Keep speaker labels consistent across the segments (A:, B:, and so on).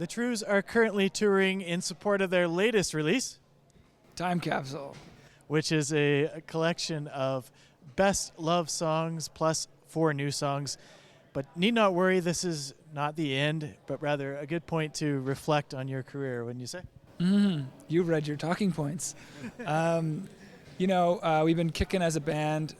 A: The Trews are currently touring in support of their latest release,
B: Time Capsule,
A: which is a collection of best love songs plus 4 new songs. But need not worry, this is not the end, but rather a good point to reflect on your career, wouldn't you say?
B: You've read your talking points. We've been kicking as a band.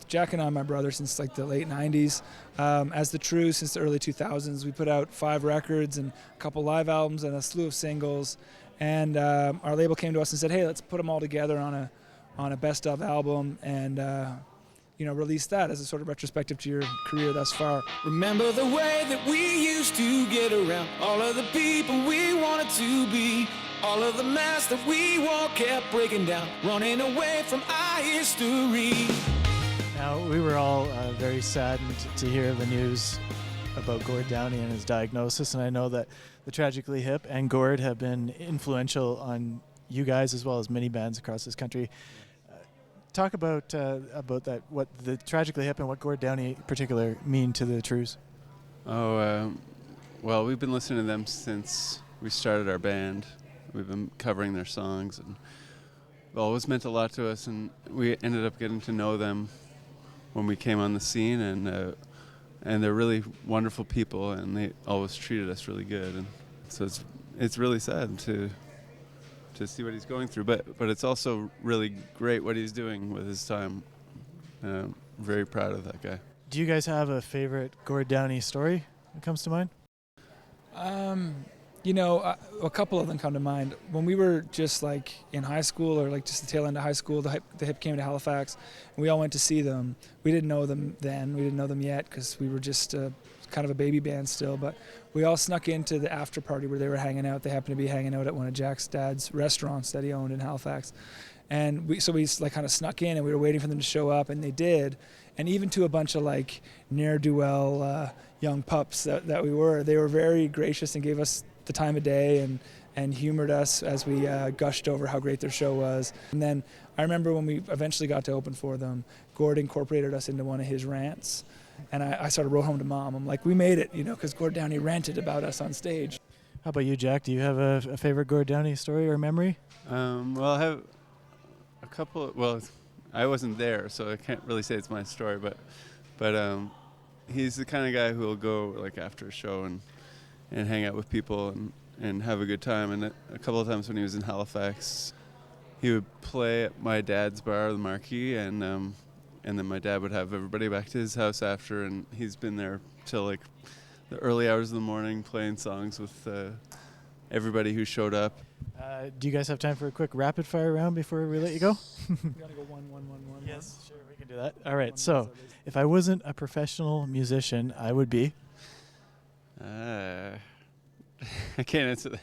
B: Jack and I, my brother, since like the late 90s. As the Trews since the early 2000s. We put out 5 records and a couple live albums and a slew of singles. And our label came to us and said, hey, let's put them all together on a best of album and release that as a sort of retrospective to your career thus far.
C: Remember the way that we used to get around, all of the people we wanted to be, all of the masks that we wore kept breaking down, running away from our history.
A: Now, we were all very saddened to hear the news about Gord Downie and his diagnosis, and I know that the Tragically Hip and Gord have been influential on you guys as well as many bands across this country. Talk about that, what the Tragically Hip and what Gord Downie in particular mean to the Trews.
D: Well, we've been listening to them since we started our band. We've been covering their songs, and it always meant a lot to us, and we ended up getting to know them when we came on the scene, and they're really wonderful people, and they always treated us really good, and so it's really sad to see what he's going through, but it's also really great what he's doing with his time. I'm very proud of that guy.
A: Do you guys have a favorite Gord Downie story that comes to mind?
B: A couple of them come to mind. When we were just like in high school or like just the tail end of high school, the Hip came to Halifax and we all went to see them. We didn't know them then. We didn't know them yet because we were just kind of a baby band still. But we all snuck into the after party where they were hanging out. They happened to be hanging out at one of Jack's dad's restaurants that he owned in Halifax. And we like kind of snuck in and we were waiting for them to show up, and they did. And even to a bunch of like ne'er-do-well young pups that we were, they were very gracious and gave us the time of day and humored us as we gushed over how great their show was. And then I remember when we eventually got to open for them, Gord incorporated us into one of his rants. And I sort of wrote home to Mom. I'm like, we made it, because Gord Downie ranted about us on stage.
A: How about you, Jack? Do you have a favorite Gord Downie story or memory?
D: Well, I have a couple. Well, I wasn't there, so I can't really say it's my story. But he's the kind of guy who will go like after a show and hang out with people and have a good time. And a couple of times when he was in Halifax, he would play at my dad's bar, the Marquee, and then my dad would have everybody back to his house after, and he's been there till like the early hours of the morning playing songs with everybody who showed up.
A: Do you guys have time for a quick rapid fire round before we let you go?
B: You want to go 1-1-1-1?
A: Yes, sure, we can do that. All right, so if I wasn't a professional musician, I would be...
D: I can't answer that.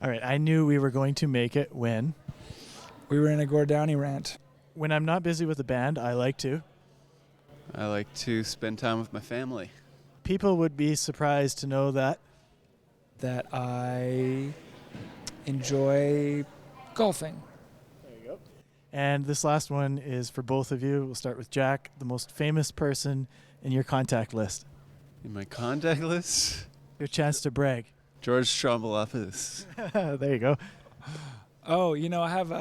A: All right, I knew we were going to make it when...
B: We were in a Gord Downie rant.
A: When I'm not busy with the band, I like to...
D: I like to spend time with my family.
A: People would be surprised to know that...
B: That I enjoy golfing.
A: There you go. And this last one is for both of you. We'll start with Jack, the most famous person in your contact list.
D: In my contact list?
A: Your chance to brag.
D: George Strombolopoulos.
A: There you go.
B: Oh, I have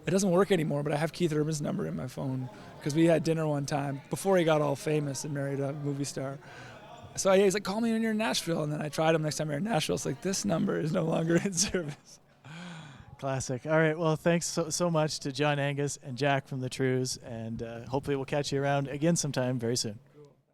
B: it doesn't work anymore, but I have Keith Urban's number in my phone because we had dinner one time before he got all famous and married a movie star. So he's like, call me when you're in Nashville. And then I tried him next time you're in Nashville. It's like, this number is no longer in service.
A: Classic. All right. Well, thanks so much to John-Angus and Jack from the Trews. And hopefully we'll catch you around again sometime very soon.